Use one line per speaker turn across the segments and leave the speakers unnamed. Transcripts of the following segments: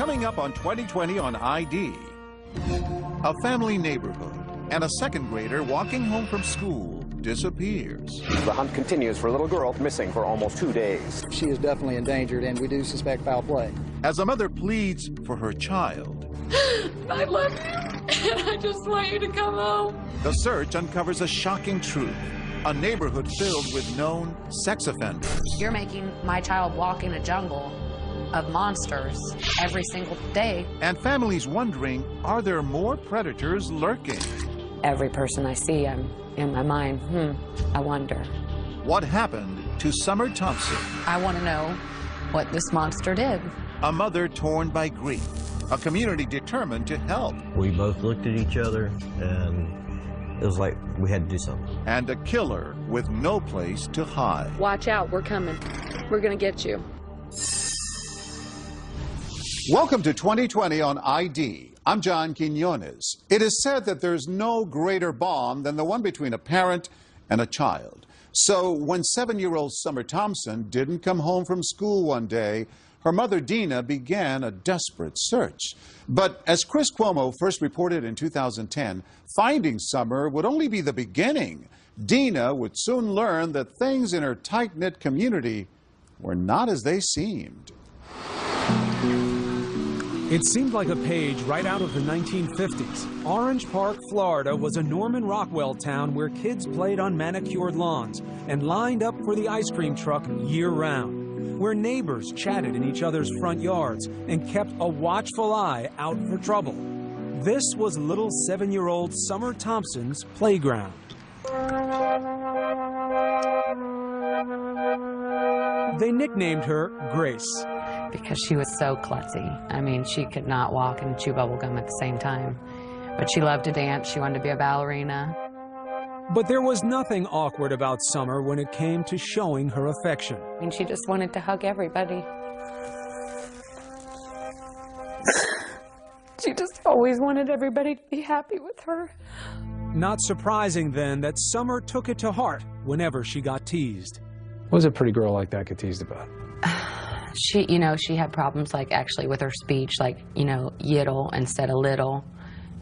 Coming up on 2020 on ID. A family neighborhood and a second grader walking home from school disappears.
The hunt continues for a little girl missing for almost 2 days.
She is definitely endangered, and we do suspect foul play.
As a mother pleads for her child,
I love you, and I just want you to come home.
the search uncovers a shocking truth. A neighborhood filled with known sex offenders.
You're making my child walk in a jungle of monsters every single day.
And families wondering, are there more predators lurking?
Every person I see, I'm in my mind, I wonder.
What happened to Summer Thompson?
I want to know what this monster did.
A mother torn by grief. A community determined to help.
We both looked at each other, and it was like we had to do something.
And a killer with no place to hide.
Watch out, we're coming. We're gonna get you.
Welcome to 2020 on ID. I'm John Quinones. It is said that there's no greater bond than the one between a parent and a child. So when 7-year-old Summer Thompson didn't come home from school one day, her mother Dina began a desperate search. But as Chris Cuomo first reported in 2010, finding Summer would only be the beginning. Dina would soon learn that things in her tight-knit community were not as they seemed.
It seemed like a page right out of the 1950s. Orange Park, Florida was a Norman Rockwell town where kids played on manicured lawns and lined up for the ice cream truck year-round, where neighbors chatted in each other's front yards and kept a watchful eye out for trouble. This was little 7-year-old Summer Thompson's playground. They nicknamed her Grace.
Because she was so klutzy. I mean, she could not walk and chew bubble gum at the same time. But she loved to dance. She wanted to be a ballerina.
But there was nothing awkward about Summer when it came to showing her affection.
I mean, she just wanted to hug everybody. She just always wanted everybody to be happy with her.
Not surprising, then, that Summer took it to heart whenever she got teased.
What does a pretty girl like that get teased about?
She had problems, like, actually with her speech, like, yiddle instead of little.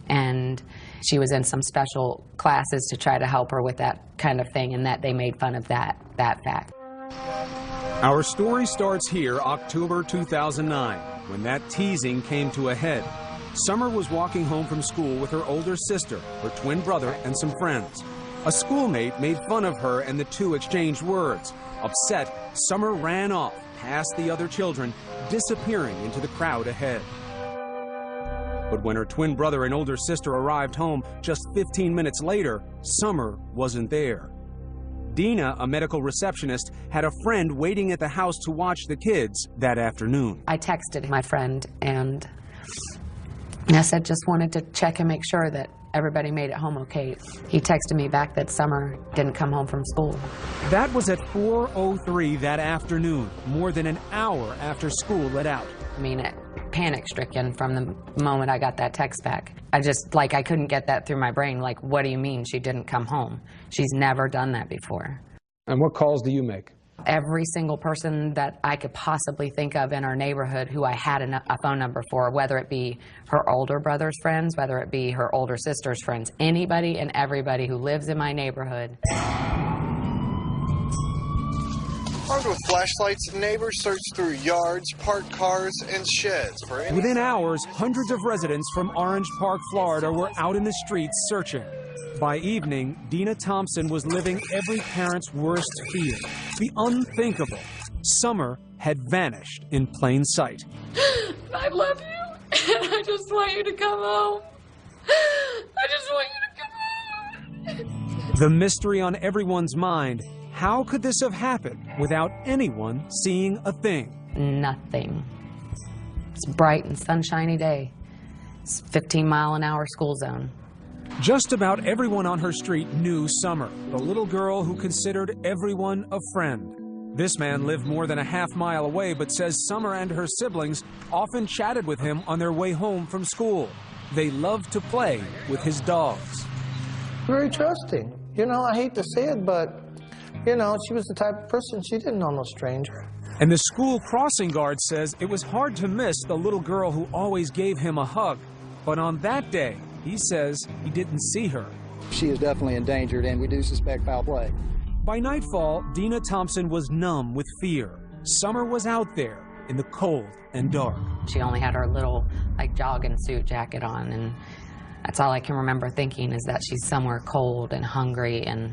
And she was in some special classes to try to help her with that kind of thing, and that they made fun of that fact.
Our story starts here, October 2009, when that teasing came to a head. Summer was walking home from school with her older sister, her twin brother, and some friends. A schoolmate made fun of her, and the two exchanged words. Upset, Summer ran off past the other children, disappearing into the crowd ahead. But when her twin brother and older sister arrived home just 15 minutes later, Summer wasn't there. Dina, a medical receptionist, had a friend waiting at the house to watch the kids that afternoon.
I texted my friend, and I said just wanted to check and make sure that everybody made it home okay. He texted me back that Summer didn't come home from school.
That was at 4:03 that afternoon, more than an hour after school let out.
I mean, panic-stricken from the moment I got that text back. I couldn't get that through my brain. Like, what do you mean she didn't come home? She's never done that before.
And what calls do you make?
Every single person that I could possibly think of in our neighborhood who I had a phone number for, whether it be her older brother's friends, whether it be her older sister's friends, anybody and everybody who lives in my neighborhood.
Armed with flashlights, neighbors searched through yards, parked cars, and sheds for any...
Within hours, hundreds of residents from Orange Park, Florida were out in the streets searching. By evening, Dina Thompson was living every parent's worst fear, the unthinkable. Summer had vanished in plain sight.
I love you, and I just want you to come home. I just want you to come home.
The mystery on everyone's mind, how could this have happened without anyone seeing a thing?
Nothing. It's a bright and sunshiny day. It's 15-mile-an-hour school zone.
Just about everyone on her street knew Summer, the little girl who considered everyone a friend. This man lived more than a half-mile away, but says Summer and her siblings often chatted with him on their way home from school. They loved to play with his dogs.
Very trusting. I hate to say it, but, she was the type of person, she didn't know no stranger.
And the school crossing guard says it was hard to miss the little girl who always gave him a hug. But on that day, he says he didn't see her.
She is definitely endangered, and we do suspect foul play.
By nightfall, Dina Thompson was numb with fear. Summer was out there in the cold and dark.
She only had her little, like, jogging suit jacket on, and that's all I can remember thinking is that she's somewhere cold and hungry and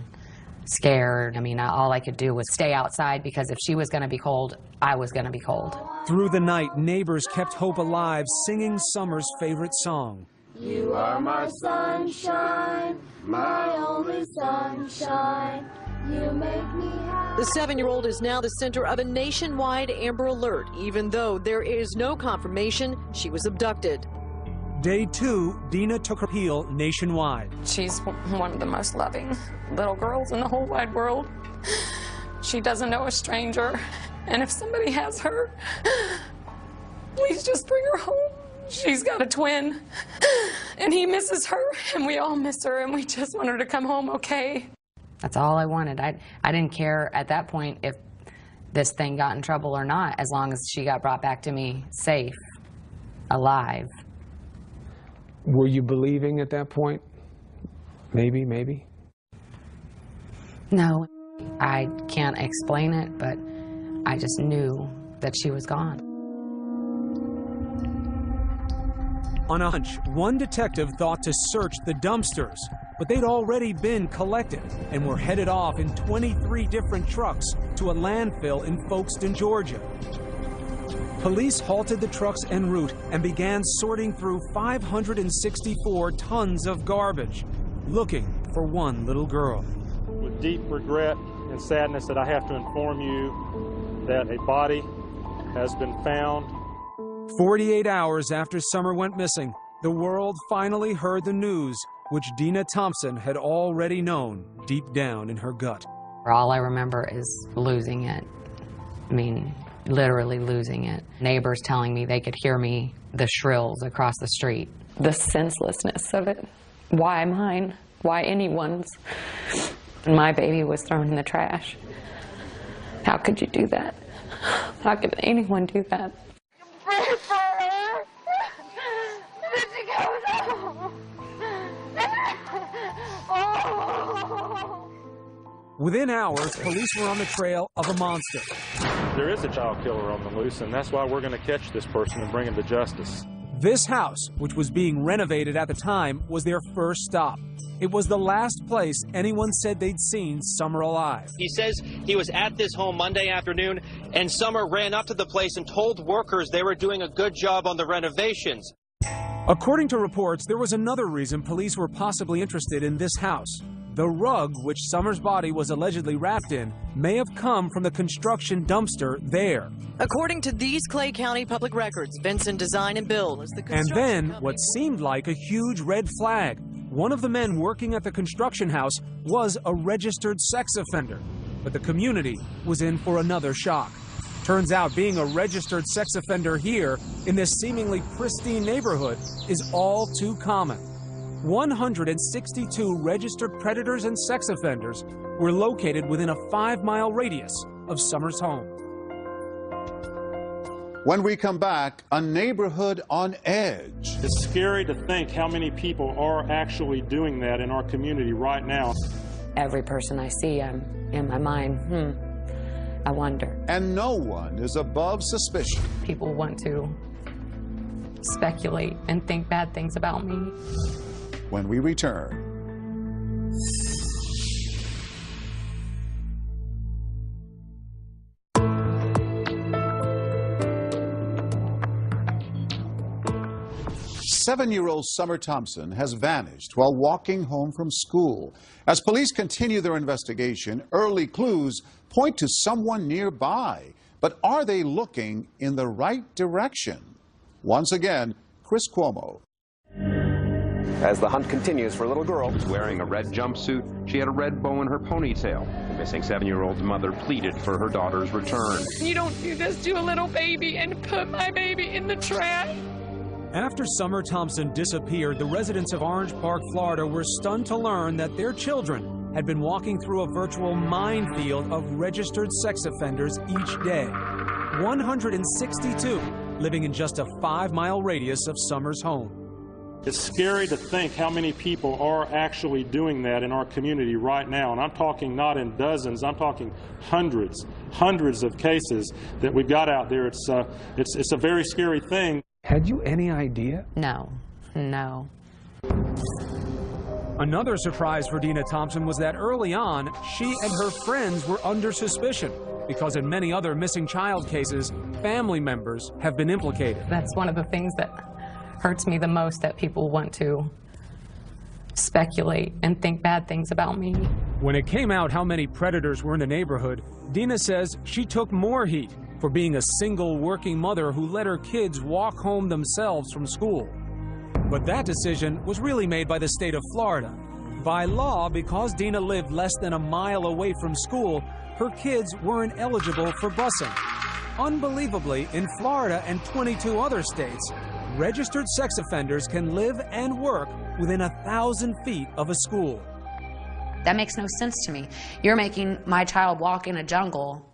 scared. I mean, all I could do was stay outside because if she was going to be cold, I was going to be cold.
Through the night, neighbors kept hope alive, singing Summer's favorite song.
You are my sunshine, my only sunshine. You make me happy.
The 7-year-old is now the center of a nationwide Amber Alert, even though there is no confirmation she was abducted.
Day 2, Dina took her appeal nationwide.
She's one of the most loving little girls in the whole wide world. She doesn't know a stranger, and if somebody has her, please just bring her home. She's got a twin, and he misses her, and we all miss her, and we just want her to come home okay.
That's all I wanted. I didn't care at that point if this thing got in trouble or not, as long as she got brought back to me safe, alive.
Were you believing at that point? Maybe?
No, I can't explain it, but I just knew that she was gone.
On a hunch, one detective thought to search the dumpsters, but they'd already been collected and were headed off in 23 different trucks to a landfill in Folkestone, Georgia. Police halted the trucks en route and began sorting through 564 tons of garbage, looking for one little girl.
With deep regret and sadness that I have to inform you that a body has been found.
48 hours after Summer went missing, the world finally heard the news, which Dina Thompson had already known deep down in her gut.
All I remember is losing it. I mean, literally losing it. Neighbors telling me they could hear me, the shrills across the street.
The senselessness of it. Why mine? Why anyone's? And my baby was thrown in the trash. How could you do that? How could anyone do that? Pray for her. That she goes home.
Within hours, police were on the trail of a monster.
There is a child killer on the loose, and that's why we're going to catch this person and bring him to justice.
This house, which was being renovated at the time, was their first stop. It was the last place anyone said they'd seen Summer alive.
He says he was at this home Monday afternoon, and Summer ran up to the place and told workers they were doing a good job on the renovations.
According to reports, there was another reason police were possibly interested in this house. The rug which Summer's body was allegedly wrapped in may have come from the construction dumpster there.
According to these Clay County public records, Vincent Design and Build was the construction
And then
company.
what seemed like a huge red flag. One of the men working at the construction house was a registered sex offender, but the community was in for another shock. Turns out being a registered sex offender here in this seemingly pristine neighborhood is all too common. 162 registered predators and sex offenders were located within a 5-mile radius of Summer's home.
When we come back, a neighborhood on edge.
It's scary to think how many people are actually doing that in our community right now.
Every person I see, I'm in my mind, I wonder.
And no one is above suspicion.
People want to speculate and think bad things about me.
When we return. Seven-year-old Summer Thompson has vanished while walking home from school. As police continue their investigation, early clues point to someone nearby. But are they looking in the right direction? Once again, Chris Cuomo.
As the hunt continues for a little girl.
She was wearing a red jumpsuit. She had a red bow in her ponytail. The missing 7-year-old's mother pleaded for her daughter's return.
You don't do this to a little baby and put my baby in the trash.
After Summer Thompson disappeared, the residents of Orange Park, Florida were stunned to learn that their children had been walking through a virtual minefield of registered sex offenders each day. 162 living in just a 5-mile radius of Summer's home.
It's scary to think how many people are actually doing that in our community right now. And I'm talking not in dozens, I'm talking hundreds of cases that we've got out there. It's a very scary thing.
Had you any idea?
No.
Another surprise for Dina Thompson was that early on, she and her friends were under suspicion because in many other missing child cases, family members have been implicated.
That's one of the things that hurts me the most, that people want to speculate and think bad things about me.
When it came out how many predators were in the neighborhood, Dina says she took more heat for being a single working mother who let her kids walk home themselves from school. But that decision was really made by the state of Florida. By law, because Dina lived less than a mile away from school, her kids weren't eligible for busing. Unbelievably, in Florida and 22 other states, registered sex offenders can live and work within 1,000 feet of a school.
That makes no sense to me. You're making my child walk in a jungle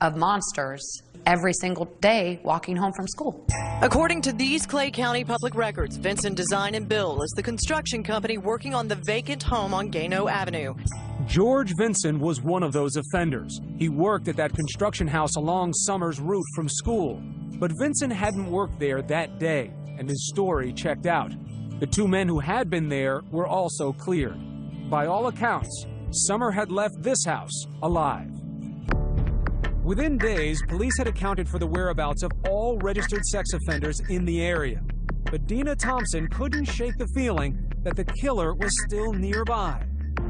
of monsters every single day walking home from school.
According to these Clay County public records, Vincent Design and Bill is the construction company working on the vacant home on Gano Avenue.
George Vinson was one of those offenders. He worked at that construction house along Summer's route from school. But Vinson hadn't worked there that day, and his story checked out. The two men who had been there were also cleared. By all accounts, Summer had left this house alive. Within days, police had accounted for the whereabouts of all registered sex offenders in the area. But Dina Thompson couldn't shake the feeling that the killer was still nearby,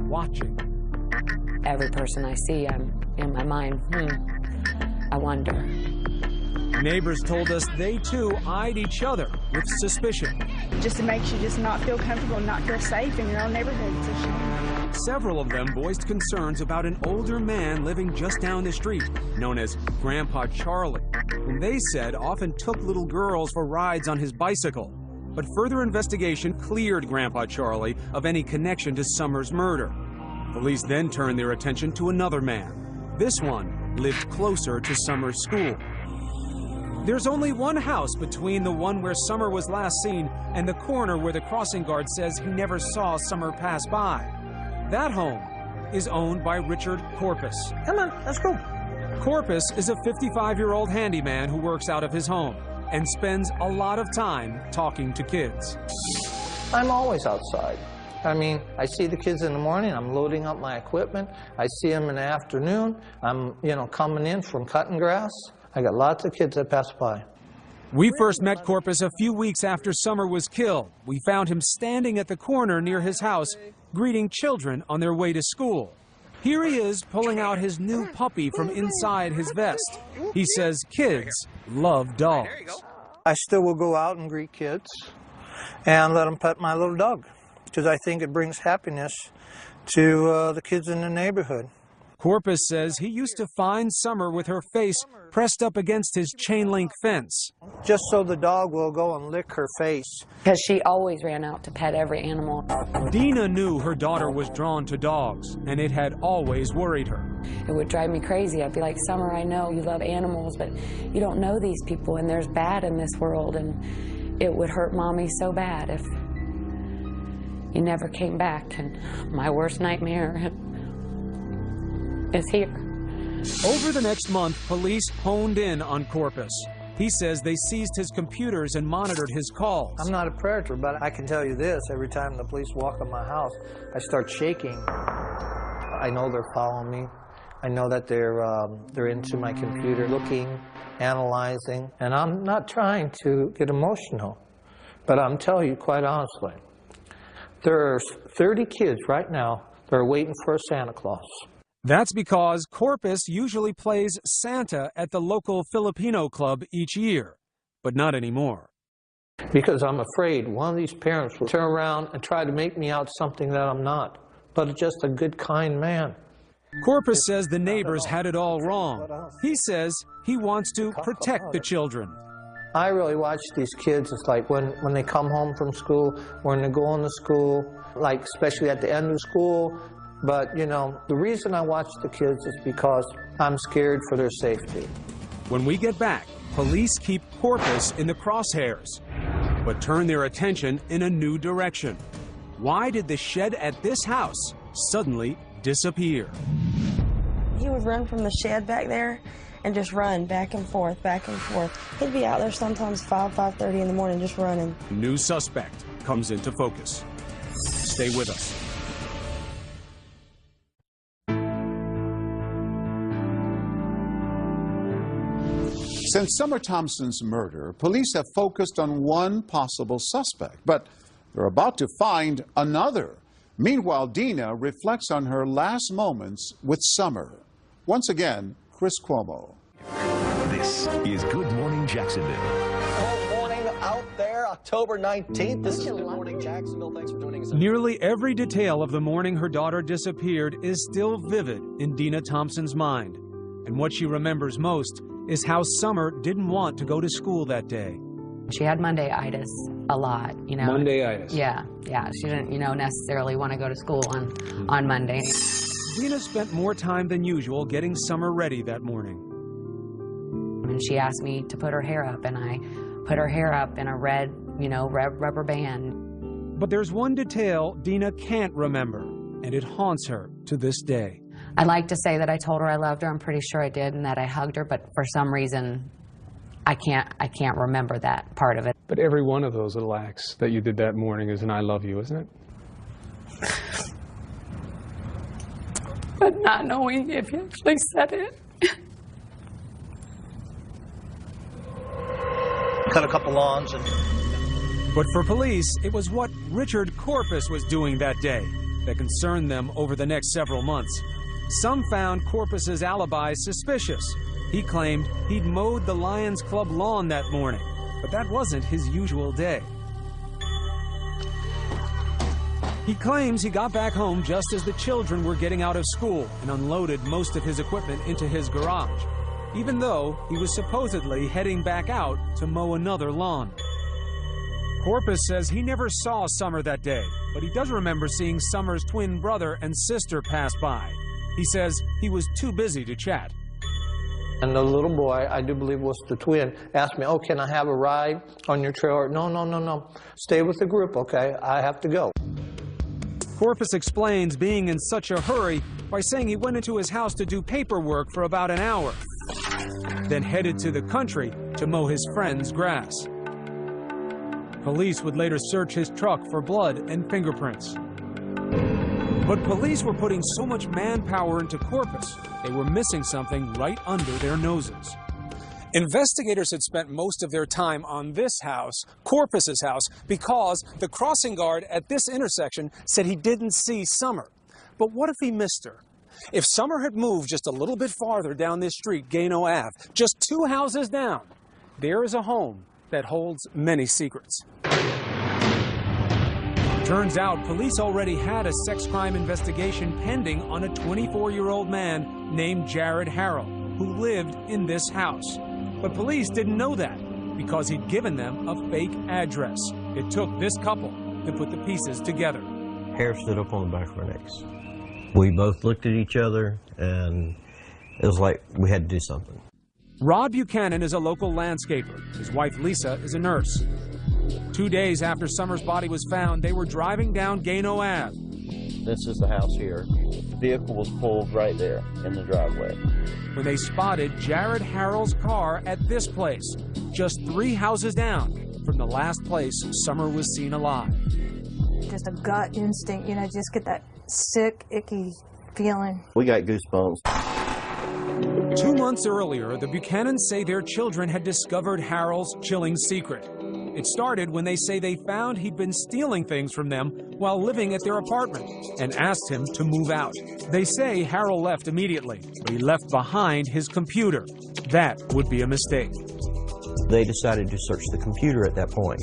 watching.
Every person I see, I'm in my mind, I wonder.
Neighbors told us they too eyed each other with suspicion.
Just it makes you just not feel comfortable and not feel safe in your own neighborhood. It's a shame.
Several of them voiced concerns about an older man living just down the street, known as Grandpa Charlie, whom they said often took little girls for rides on his bicycle. But further investigation cleared Grandpa Charlie of any connection to Summer's murder. Police then turned their attention to another man. This one lived closer to Summer's school. There's only one house between the one where Summer was last seen and the corner where the crossing guard says he never saw Summer pass by. That home is owned by Richard Corpus.
Come on, let's go.
Corpus is a 55-year-old handyman who works out of his home and spends a lot of time talking to kids.
I'm always outside. I mean, I see the kids in the morning, I'm loading up my equipment. I see them in the afternoon. I'm, coming in from cutting grass. I got lots of kids that pass by.
We first met Corpus a few weeks after Summer was killed. We found him standing at the corner near his house, greeting children on their way to school. Here he is pulling out his new puppy from inside his vest. He says kids love dogs.
I still will go out and greet kids and let them pet my little dog, because I think it brings happiness to the kids in the neighborhood.
Corpus says he used to find Summer with her face pressed up against his chain-link fence.
Just so the dog will go and lick her face.
Because she always ran out to pet every animal.
Dina knew her daughter was drawn to dogs, and it had always worried her.
It would drive me crazy. I'd be like, Summer, I know you love animals, but you don't know these people, and there's bad in this world, and it would hurt Mommy so bad if you never came back, and my worst nightmare is here.
Over the next month, police honed in on Corpus. He says they seized his computers and monitored his calls.
I'm not a predator, but I can tell you this, every time the police walk in my house, I start shaking. I know they're following me. I know that they're into my computer, looking, analyzing, and I'm not trying to get emotional, but I'm telling you quite honestly, there are 30 kids right now that are waiting for a Santa Claus.
That's because Corpus usually plays Santa at the local Filipino club each year, but not anymore.
Because I'm afraid one of these parents will turn around and try to make me out something that I'm not, but just a good, kind man.
Corpus says the neighbors had it all wrong. He says he wants to protect the children.
I really watch these kids. It's like when they come home from school, when they're going to school, like especially at the end of school. But, the reason I watch the kids is because I'm scared for their safety.
When we get back, police keep Corpus in the crosshairs, but turn their attention in a new direction. Why did the shed at this house suddenly disappear?
He would run from the shed back there and just run back and forth, back and forth. He'd be out there sometimes 5:30 in the morning just running.
New suspect comes into focus. Stay with us.
Since Summer Thompson's murder, police have focused on one possible suspect, but they're about to find another. Meanwhile, Dina reflects on her last moments with Summer. Once again, Chris Cuomo.
This is Good Morning Jacksonville.
Good morning out there, October 19th. This is Good Morning Jacksonville. Thanks for joining us.
Nearly every detail of the morning her daughter disappeared is still vivid in Dina Thompson's mind. And what she remembers most is how Summer didn't want to go to school that day.
She had Monday-itis a lot, you know.
Monday-itis.
Yeah. She didn't, necessarily want to go to school on Monday.
Dina spent more time than usual getting Summer ready that morning.
And she asked me to put her hair up, and I put her hair up in a red rubber band.
But there's one detail Dina can't remember, and it haunts her to this day.
I like to say that I told her I loved her. I'm pretty sure I did, and that I hugged her, but for some reason, I can't remember that part of it.
But every one of those little acts that you did that morning is an I love you, isn't it?
But not knowing if he actually said it.
Cut a couple lawns and...
But for police, it was what Richard Corpus was doing that day that concerned them over the next several months. Some found Corpus's alibi suspicious. He claimed he'd mowed the Lions Club lawn that morning, but that wasn't his usual day. He claims he got back home just as the children were getting out of school and unloaded most of his equipment into his garage, even though he was supposedly heading back out to mow another lawn. Corpus says he never saw Summer that day, but he does remember seeing Summer's twin brother and sister pass by. He says he was too busy to chat.
And the little boy, I do believe was the twin, asked me, oh, can I have a ride on your trailer? No. Stay with the group, okay? I have to go.
Corpus explains being in such a hurry by saying he went into his house to do paperwork for about an hour, then headed to the country to mow his friend's grass. Police would later search his truck for blood and fingerprints. But police were putting so much manpower into Corpus, they were missing something right under their noses. Investigators had spent most of their time on this house, Corpus's house, because the crossing guard at this intersection said he didn't see Summer. But what if he missed her? If Summer had moved just a little bit farther down this street, Gano Ave, just 2 houses down, there is a home that holds many secrets. Turns out police already had a sex crime investigation pending on a 24-year-old man named Jared Harrell, who lived in this house. But police didn't know that because he'd given them a fake address. It took this couple to put the pieces together.
Hair stood up on the back of our necks. We both looked at each other, and it was like we had to do something.
Rod Buchanan is a local landscaper. His wife, Lisa, is a nurse. 2 days after Summer's body was found, they were driving down Gano Ave.
This is the house here. The vehicle was pulled right there in the driveway.
When they spotted Jared Harrell's car at this place, just 3 houses down from the last place Summer was seen alive.
Just a gut instinct, just get that sick, icky feeling.
We got goosebumps.
2 months earlier, the Buchanans say their children had discovered Harrell's chilling secret. It started when they say they found he'd been stealing things from them while living at their apartment and asked him to move out. They say Harrell left immediately, but he left behind his computer. That would be a mistake.
They decided to search the computer at that point,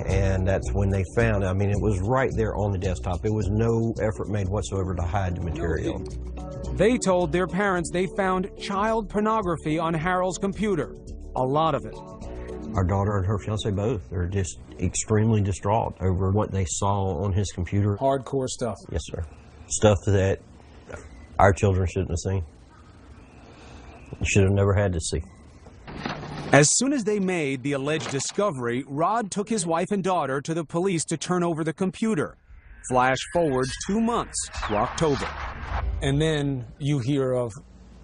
and that's when they found, it was right there on the desktop. It was no effort made whatsoever to hide the material.
They told their parents they found child pornography on Harrell's computer, a lot of it.
Our daughter and her fiance both are just extremely distraught over what they saw on his computer.
Hardcore stuff.
Yes, sir. Stuff that our children shouldn't have seen. Should have never had to see.
As soon as they made the alleged discovery, Rod took his wife and daughter to the police to turn over the computer. Flash forward 2 months to October.
And then you hear of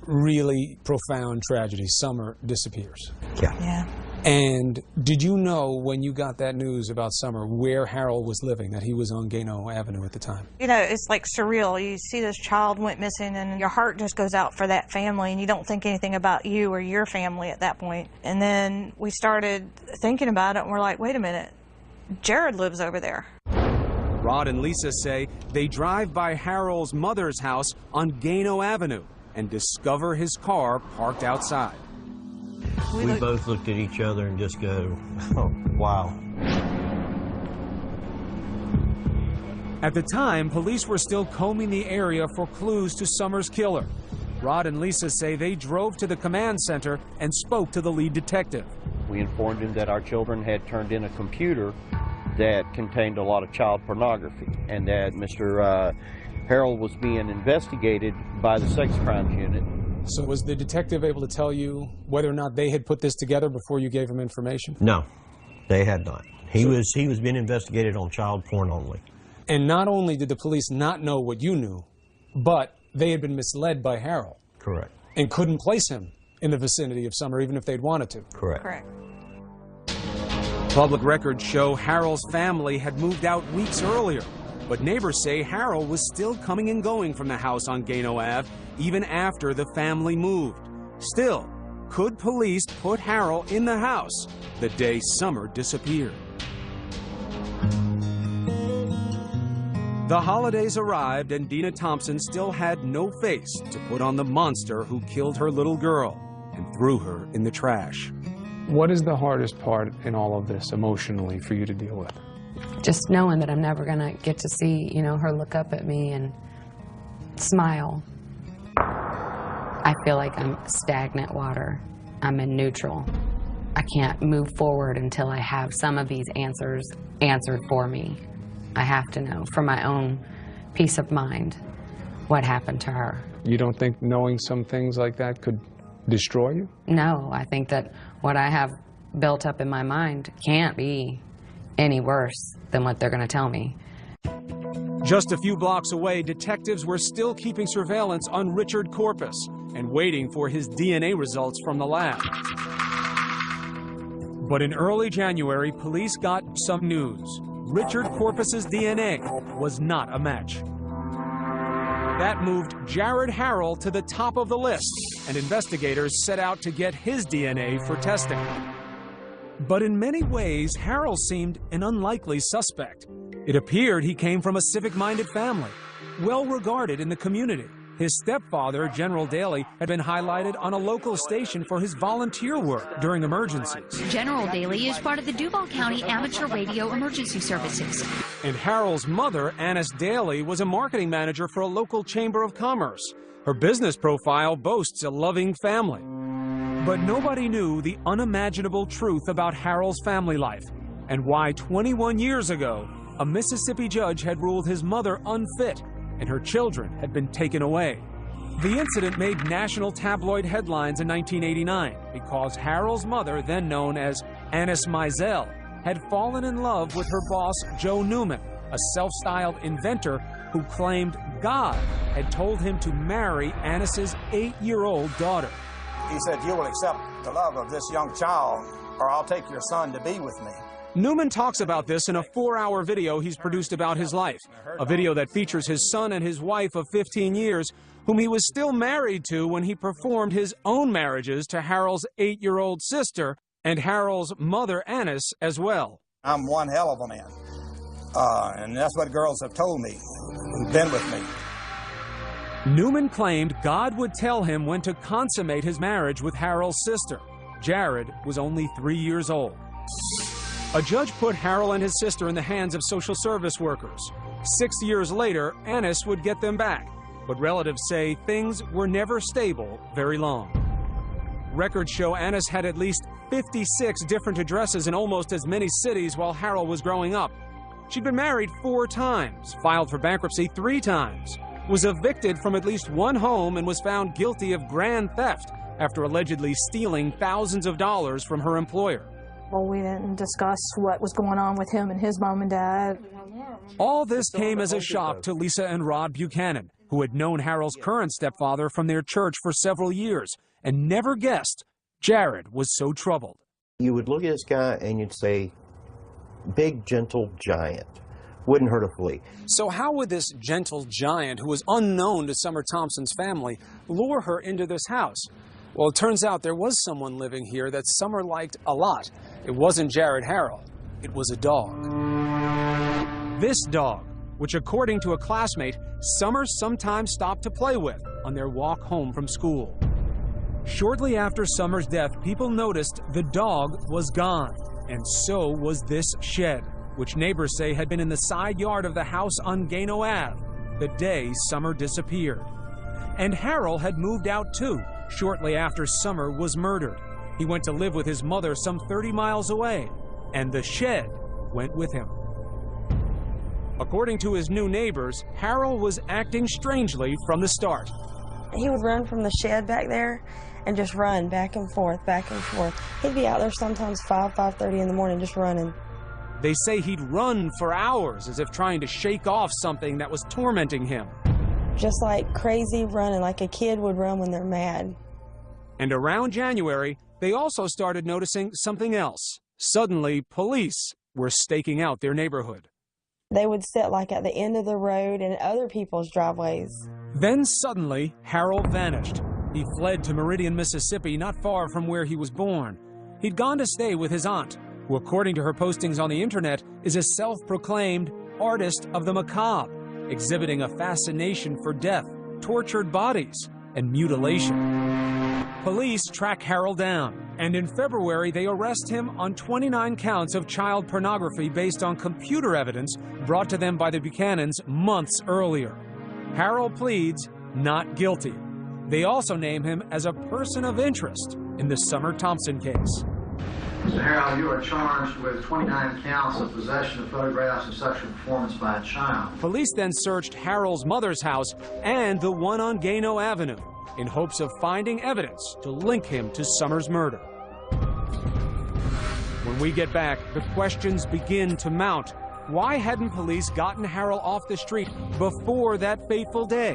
really profound tragedy. Summer disappears.
Yeah.
And did you know when you got that news about Summer where Harold was living, that he was on Gano Avenue at the time?
You know, it's like surreal. You see this child went missing and your heart just goes out for that family and you don't think anything about you or your family at that point. And then we started thinking about it and we're like, wait a minute, Jared lives over there.
Rod and Lisa say they drive by Harold's mother's house on Gano Avenue and discover his car parked outside.
We both looked at each other and just go, oh, wow.
At the time, police were still combing the area for clues to Summer's killer. Rod and Lisa say they drove to the command center and spoke to the lead detective.
We informed him that our children had turned in a computer that contained a lot of child pornography and that Mr. Harold was being investigated by the sex crimes unit.
So was the detective able to tell you whether or not they had put this together before you gave him information?
No, they had not. He was being investigated on child porn only.
And not only did the police not know what you knew, but they had been misled by Harold.
Correct.
And couldn't place him in the vicinity of Summer even if they'd wanted to.
Correct.
Correct.
Public records show Harold's family had moved out weeks earlier, but neighbors say Harold was still coming and going from the house on Gano Ave even after the family moved. Still, could police put Harold in the house the day Summer disappeared? The holidays arrived and Dina Thompson still had no face to put on the monster who killed her little girl and threw her in the trash.
What is the hardest part in all of this emotionally for you to deal with?
Just knowing that I'm never going to get to see, you know, her look up at me and smile. I feel like I'm stagnant water. I'm in neutral. I can't move forward until I have some of these answers answered for me. I have to know for my own peace of mind what happened to her.
You don't think knowing some things like that could destroy you?
No, I think that what I have built up in my mind can't be any worse than what they're going to tell me.
Just a few blocks away, detectives were still keeping surveillance on Richard Corpus and waiting for his DNA results from the lab. But in early January, police got some news. Richard Corpus's DNA was not a match. That moved Jared Harold to the top of the list, and investigators set out to get his DNA for testing. But in many ways, Harold seemed an unlikely suspect. It appeared he came from a civic-minded family, well regarded in the community. His stepfather, General Daly, had been highlighted on a local station for his volunteer work during emergencies.
General Daly is part of the Duval County Amateur Radio Emergency Services.
And Harold's mother, Annis Daly, was a marketing manager for a local chamber of commerce. Her business profile boasts a loving family. But nobody knew the unimaginable truth about Harold's family life and why 21 years ago, a Mississippi judge had ruled his mother unfit and her children had been taken away. The incident made national tabloid headlines in 1989 because Harold's mother, then known as Annis Mizell, had fallen in love with her boss, Joe Newman, a self-styled inventor who claimed God had told him to marry Annis's 8-year-old daughter.
He said, "You will accept the love of this young child, or I'll take your son to be with me."
Newman talks about this in a 4-hour video he's produced about his life, a video that features his son and his wife of 15 years, whom he was still married to when he performed his own marriages to Harold's 8-year-old sister and Harold's mother, Annis, as well.
I'm one hell of a man, and that's what girls have told me, who've been with me.
Newman claimed God would tell him when to consummate his marriage with Harold's sister. Jared was only 3 years old. A judge put Harold and his sister in the hands of social service workers. 6 years later, Annis would get them back, but relatives say things were never stable very long. Records show Annis had at least 56 different addresses in almost as many cities while Harold was growing up. She'd been married 4 times, filed for bankruptcy 3 times, was evicted from at least 1 home, and was found guilty of grand theft after allegedly stealing thousands of dollars from her employer.
Well, we didn't discuss what was going on with him and his mom and dad.
All this came as a shock to Lisa and Rod Buchanan, who had known Harold's current stepfather from their church for several years and never guessed Jared was so troubled.
You would look at this guy and you'd say, big, gentle giant. Wouldn't hurt a flea.
So how would this gentle giant, who was unknown to Summer Thompson's family, lure her into this house? Well, it turns out there was someone living here that Summer liked a lot. It wasn't Jared Harrell. It was a dog. This dog, which according to a classmate, Summer sometimes stopped to play with on their walk home from school. Shortly after Summer's death, people noticed the dog was gone, and so was this shed, which neighbors say had been in the side yard of the house on Gano Ave the day Summer disappeared. And Harrell had moved out too, shortly after Summer was murdered. He went to live with his mother some 30 miles away, and the shed went with him. According to his new neighbors, Harrell was acting strangely from the start.
He would run from the shed back there and just run back and forth, back and forth. He'd be out there sometimes 5:30 in the morning just running.
They say he'd run for hours as if trying to shake off something that was tormenting him.
Just like crazy running, like a kid would run when they're mad.
And around January, they also started noticing something else. Suddenly, police were staking out their neighborhood.
They would sit like at the end of the road and other people's driveways.
Then suddenly, Harrell vanished. He fled to Meridian, Mississippi, not far from where he was born. He'd gone to stay with his aunt, who, according to her postings on the internet, is a self-proclaimed artist of the macabre, exhibiting a fascination for death, tortured bodies, and mutilation. Police track Harrell down, and in February they arrest him on 29 counts of child pornography based on computer evidence brought to them by the Buchanans months earlier. Harrell pleads not guilty. They also name him as a person of interest in the Summer Thompson case.
Mr. Harrell, you are charged with 29 counts of possession of photographs of sexual performance by a child.
Police then searched Harrell's mother's house and the one on Gano Avenue in hopes of finding evidence to link him to Summer's murder. When we get back, the questions begin to mount. Why hadn't police gotten Harrell off the street before that fateful day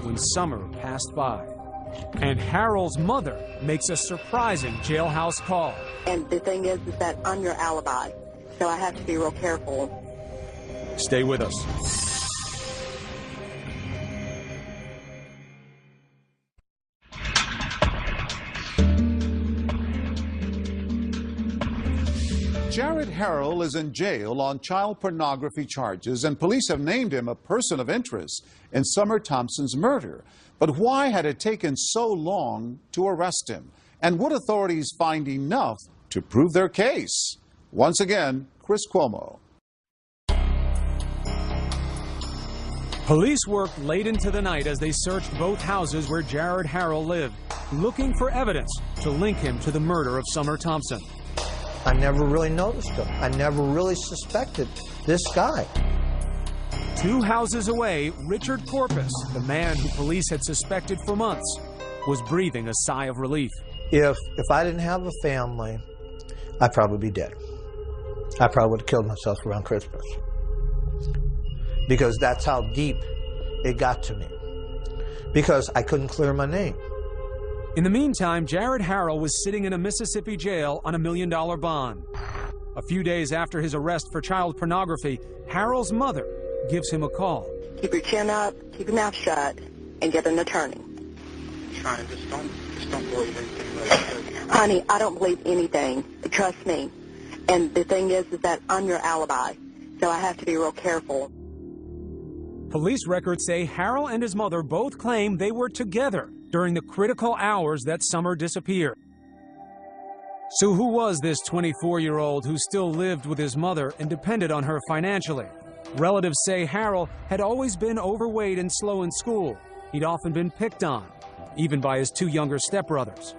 when Summer passed by? And Harrell's mother makes a surprising jailhouse call.
And the thing is that I'm your alibi, so I have to be real careful.
Stay with us.
Jared Harrell is in jail on child pornography charges, and police have named him a person of interest in Summer Thompson's murder. But why had it taken so long to arrest him? And would authorities find enough to prove their case? Once again, Chris Cuomo.
Police worked late into the night as they searched both houses where Jared Harrell lived, looking for evidence to link him to the murder of Summer Thompson.
I never really noticed him. I never really suspected this guy.
2 houses away, Richard Corpus, the man who police had suspected for months, was breathing a sigh of relief.
If I didn't have a family, I'd probably be dead. I probably would have killed myself around Christmas. Because that's how deep it got to me. Because I couldn't clear my name.
In the meantime, Jared Harrell was sitting in a Mississippi jail on $1 million bond. A few days after his arrest for child pornography, Harrell's mother gives him a call.
Keep your chin up, keep your mouth shut, and get an attorney.
Trying, just don't believe anything.
Honey, I don't believe anything. Trust me. And the thing is that I'm your alibi, so I have to be real careful.
Police records say Harrell and his mother both claim they were together during the critical hours that Summer disappeared. So who was this 24-year-old who still lived with his mother and depended on her financially? Relatives say Harrell had always been overweight and slow in school. He'd often been picked on, even by his 2 younger stepbrothers.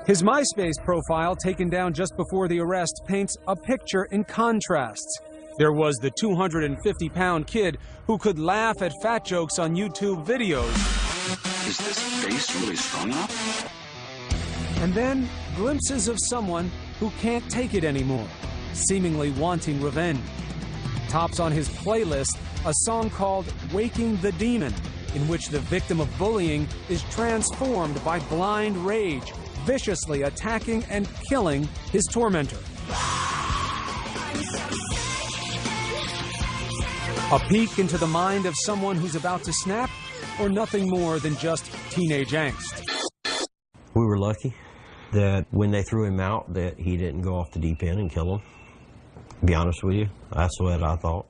His MySpace profile, taken down just before the arrest, paints a picture in contrasts. There was the 250-pound kid who could laugh at fat jokes on YouTube videos.
Is this bass really strong enough?
And then glimpses of someone who can't take it anymore, seemingly wanting revenge. Tops on his playlist a song called Waking the Demon, in which the victim of bullying is transformed by blind rage, viciously attacking and killing his tormentor. A peek into the mind of someone who's about to snap, or nothing more than just teenage angst.
We were lucky that when they threw him out that he didn't go off the deep end and kill him. To be honest with you, that's what I thought.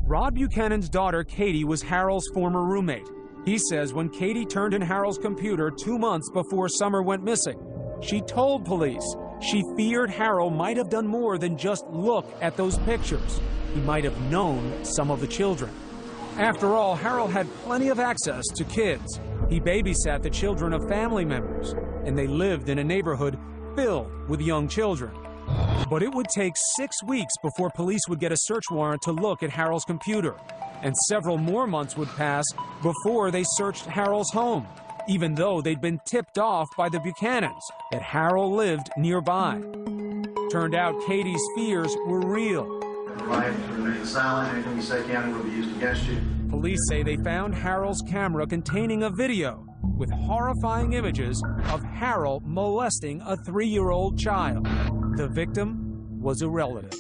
Rod Buchanan's daughter, Katie, was Harold's former roommate. He says when Katie turned in Harold's computer 2 months before Summer went missing, she told police she feared Harold might have done more than just look at those pictures. He might have known some of the children. After all, Harold had plenty of access to kids. He babysat the children of family members, and they lived in a neighborhood filled with young children. But it would take 6 weeks before police would get a search warrant to look at Harold's computer. And several more months would pass before they searched Harold's home, even though they'd been tipped off by the Buchanans that Harold lived nearby. Turned out Katie's fears were real.
Right, remain silent. Anything you say, County, will be used against you.
Police say they found Harold's camera containing a video with horrifying images of Harold molesting a 3-year-old child. The victim was a relative.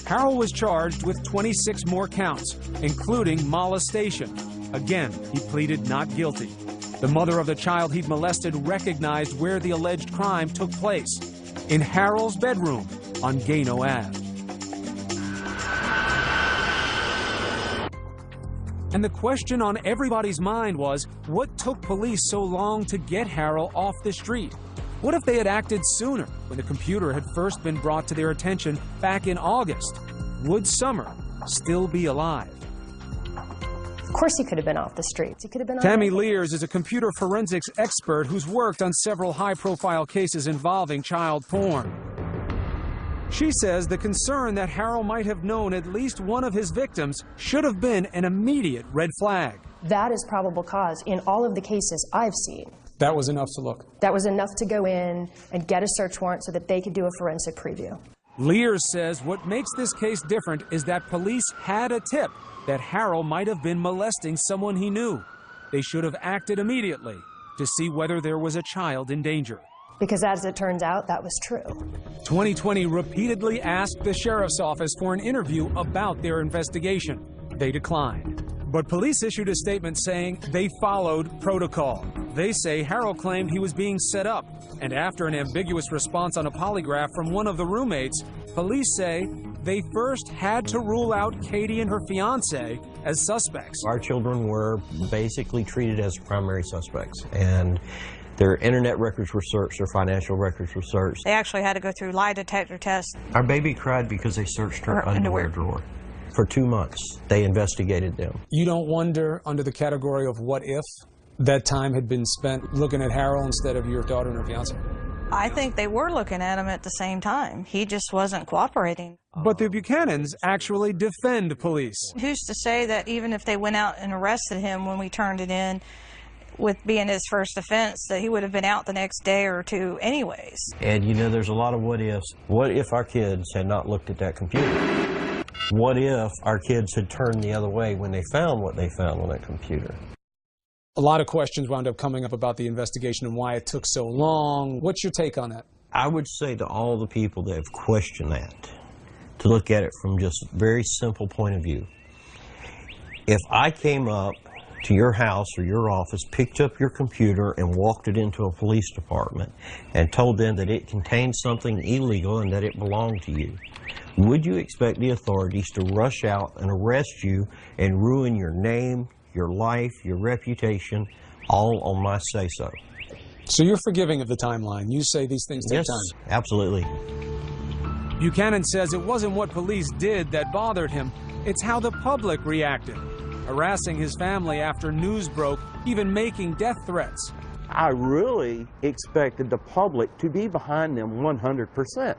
Harold was charged with 26 more counts, including molestation. Again, he pleaded not guilty. The mother of the child he'd molested recognized where the alleged crime took place, in Harold's bedroom on Gano Ave. And the question on everybody's mind was, what took police so long to get Harold off the street? What if they had acted sooner, when the computer had first been brought to their attention back in August? Would Summer still be alive?
Of course he could have been off the streets. He could have been.
Tammy Lears is a computer forensics expert who's worked on several high-profile cases involving child porn. She says the concern that Harold might have known at least one of his victims should have been an immediate red flag.
That is probable cause in all of the cases I've seen.
That was enough to look.
That was enough to go in and get a search warrant so that they could do a forensic preview.
Lears says what makes this case different is that police had a tip that Harold might have been molesting someone he knew. They should have acted immediately to see whether there was a child in danger.
Because as it turns out, that was true.
2020 repeatedly asked the sheriff's office for an interview about their investigation. They declined. But police issued a statement saying they followed protocol. They say Harold claimed he was being set up, and after an ambiguous response on a polygraph from one of the roommates, police say they first had to rule out Katie and her fiance as suspects.
Our children were basically treated as primary suspects, and their internet records were searched, their financial records were searched.
They actually had to go through lie detector tests.
Our baby cried because they searched her underwear drawer. For 2 months, they investigated them.
You don't wonder, under the category of what if, that time had been spent looking at Harold instead of your daughter and her fiance?
I think they were looking at him at the same time. He just wasn't cooperating.
But the Buchanans actually defend police.
Who's to say that even if they went out and arrested him when we turned it in, with being his first offense, that he would have been out the next day or two anyways?
And you know, there's a lot of what ifs. What if our kids had not looked at that computer? What if our kids had turned the other way when they found what they found on that computer?
A lot of questions wound up coming up about the investigation and why it took so long. What's your take on that?
I would say to all the people that have questioned that, to look at it from just a very simple point of view. If I came up to your house or your office, picked up your computer and walked it into a police department and told them that it contained something illegal and that it belonged to you, would you expect the authorities to rush out and arrest you and ruin your name, your life, your reputation, all on my say-so?
So you're forgiving of the timeline. You say these things take time.
Yes, absolutely.
Buchanan says it wasn't what police did that bothered him, it's how the public reacted. Harassing his family after news broke, even making death threats.
I really expected the public to be behind them 100%.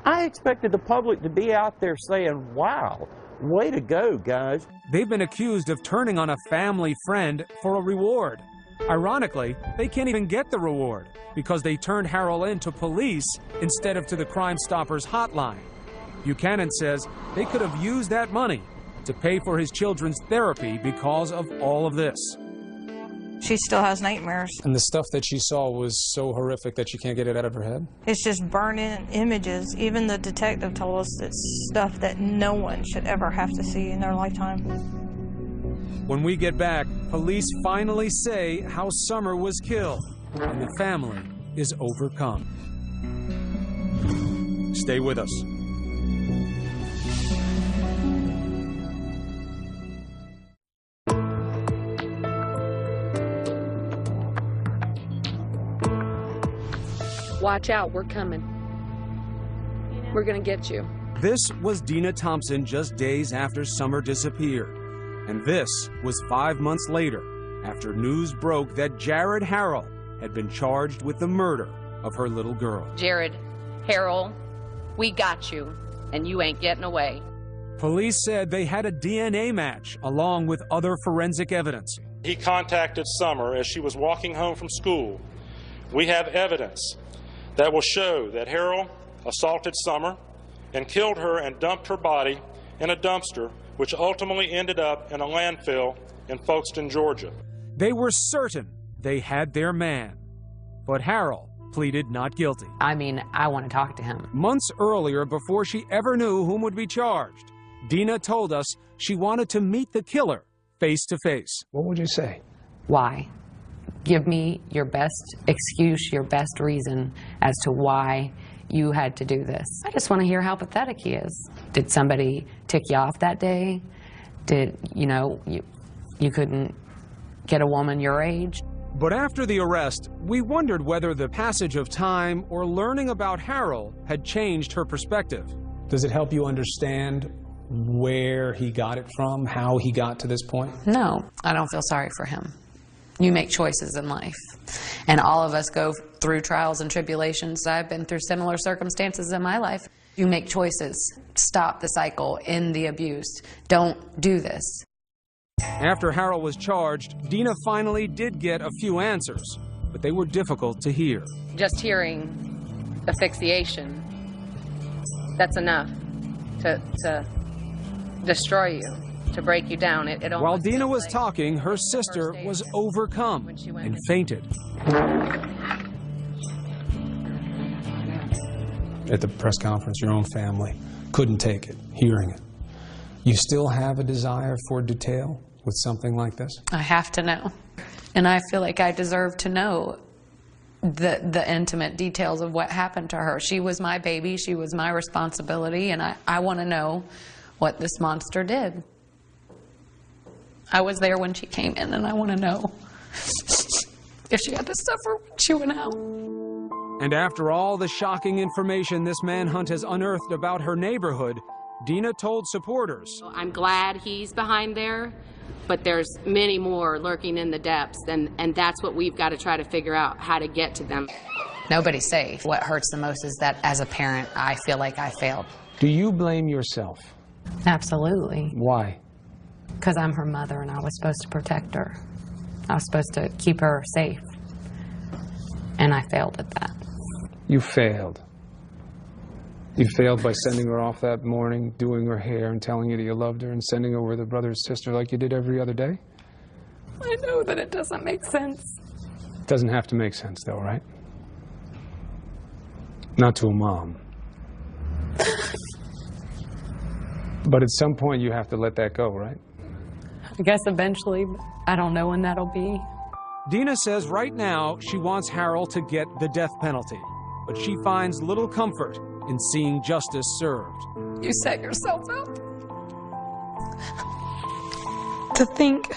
I expected the public to be out there saying, wow, way to go, guys.
They've been accused of turning on a family friend for a reward.
Ironically, they can't even get the reward because they turned Harrell in to police instead of to the Crime Stoppers hotline. Buchanan says they could have used that money to pay for his children's therapy because of all of this.
She still has nightmares.
And the stuff that she saw was so horrific that she can't get it out of her head?
It's just burning images. Even the detective told us it's stuff that no one should ever have to see in their lifetime.
When we get back, police finally say how Summer was killed, and the family is overcome. Stay with us.
Watch out, we're coming. We're gonna get you.
This was Dina Thompson just days after Summer disappeared. And this was 5 months later, after news broke that Jared Harrell had been charged with the murder of her little girl.
Jared Harrell, we got you, and you ain't getting away.
Police said they had a DNA match along with other forensic evidence.
He contacted Summer as she was walking home from school. We have evidence that will show that Harrell assaulted Summer and killed her and dumped her body in a dumpster, which ultimately ended up in a landfill in Folkestone, Georgia.
They were certain they had their man, but Harrell pleaded not guilty.
I mean, I want to talk to him.
Months earlier, before she ever knew whom would be charged, Dina told us she wanted to meet the killer face to face.
What would you say?
Why? Give me your best excuse, your best reason as to why you had to do this. I just want to hear how pathetic he is. Did somebody tick you off that day? Did, you couldn't get a woman your age?
But after the arrest, we wondered whether the passage of time or learning about Harrell had changed her perspective. Does it help you understand where he got it from, how he got to this point?
No, I don't feel sorry for him. You make choices in life. And all of us go through trials and tribulations. I've been through similar circumstances in my life. You make choices. Stop the cycle, end the abuse. Don't do this.
After Harrell was charged, Dina finally did get a few answers, but they were difficult to hear.
Just hearing asphyxiation, that's enough to destroy you, to break you down.
While Dina was talking, her sister was overcome and fainted. At the press conference, your own family couldn't take it, hearing it. You still have a desire for detail with something like this?
I have to know. And I feel like I deserve to know the intimate details of what happened to her. She was my baby, she was my responsibility, and I want to know what this monster did. I was there when she came in, and I want to know if she had to suffer when she went out.
And after all the shocking information this manhunt has unearthed about her neighborhood, Dina told supporters,
I'm glad he's behind there, but there's many more lurking in the depths, and that's what we've got to try to figure out, how to get to them. Nobody's safe. What hurts the most is that as a parent, I feel like I failed.
Do you blame yourself?
Absolutely.
Why?
Because I'm her mother and I was supposed to protect her. I was supposed to keep her safe. And I failed at that.
You failed. You failed by sending her off that morning, doing her hair and telling you that you loved her and sending her with her brother and sister like you did every other day?
I know that it doesn't make sense.
It doesn't have to make sense though, right? Not to a mom. But at some point you have to let that go, right?
I guess eventually, I don't know when that'll be.
Dina says right now she wants Harrell to get the death penalty, but she finds little comfort in seeing justice served.
You set yourself up to think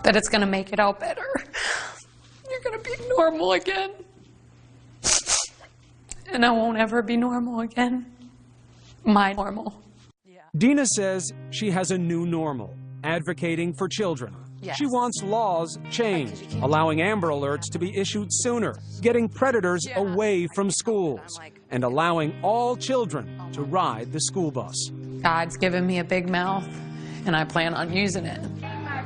that it's going to make it all better. You're going to be normal again. And I won't ever be normal again. My normal.
Dina says she has a new normal, advocating for children.
Yes.
She wants laws changed, allowing Amber Alerts to be issued sooner, getting predators away from schools, and allowing all children to ride the school bus.
God's given me a big mouth, and I plan on using it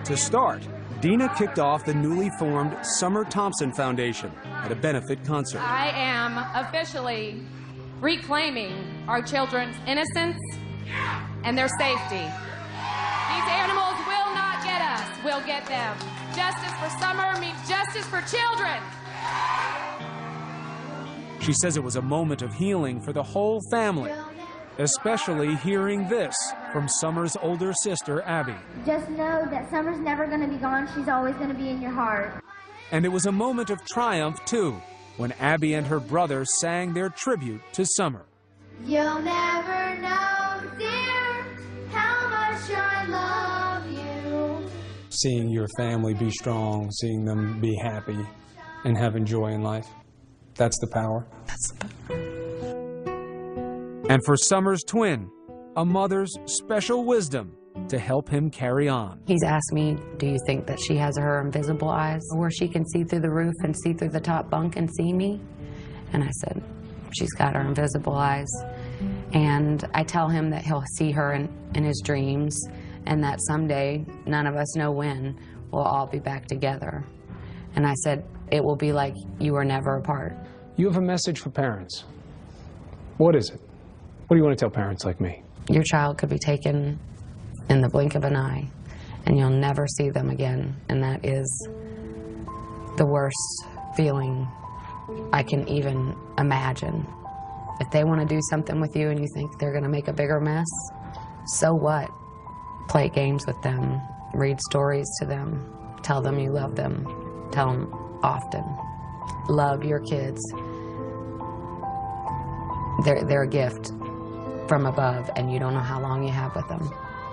To start, Dina kicked off the newly formed Summer Thompson Foundation at a benefit concert.
I am officially reclaiming our children's innocence and their safety. These animals will not get us, we'll get them. Justice for Summer means justice for children.
She says it was a moment of healing for the whole family, especially hearing this from Summer's older sister, Abby.
Just know that Summer's never going to be gone. She's always going to be in your heart.
And it was a moment of triumph, too, when Abby and her brother sang their tribute to Summer.
You'll never know, dear, how much I love you.
Seeing your family be strong, seeing them be happy and having joy in life, that's the power.
That's the power.
And for Summer's twin, a mother's special wisdom to help him carry on.
He's asked me, do you think that she has her invisible eyes where she can see through the roof and see through the top bunk and see me? And I said, she's got her invisible eyes. And I tell him that he'll see her in his dreams, and that someday, none of us know when, we'll all be back together. And I said, it will be like you were never apart.
You have a message for parents. What is it? What do you want to tell parents like me?
Your child could be taken in the blink of an eye, and you'll never see them again. And that is the worst feeling I can even imagine. If they want to do something with you and you think they're going to make a bigger mess, so what? Play games with them, read stories to them, tell them you love them, tell them often. Love your kids. They're a gift from above, and you don't know how long you have with them.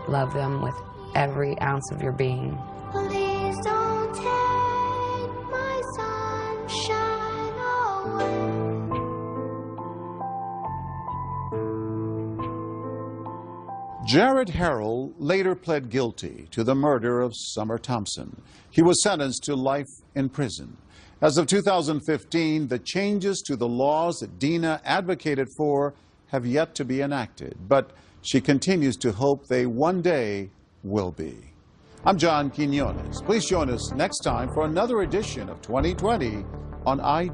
Love them with every ounce of your being.
Please don't take my sunshine away.
Jared Harrell later pled guilty to the murder of Summer Thompson. He was sentenced to life in prison. As of 2015, the changes to the laws that Dina advocated for have yet to be enacted, but she continues to hope they one day will be. I'm John Quinones. Please join us next time for another edition of 2020 on ID.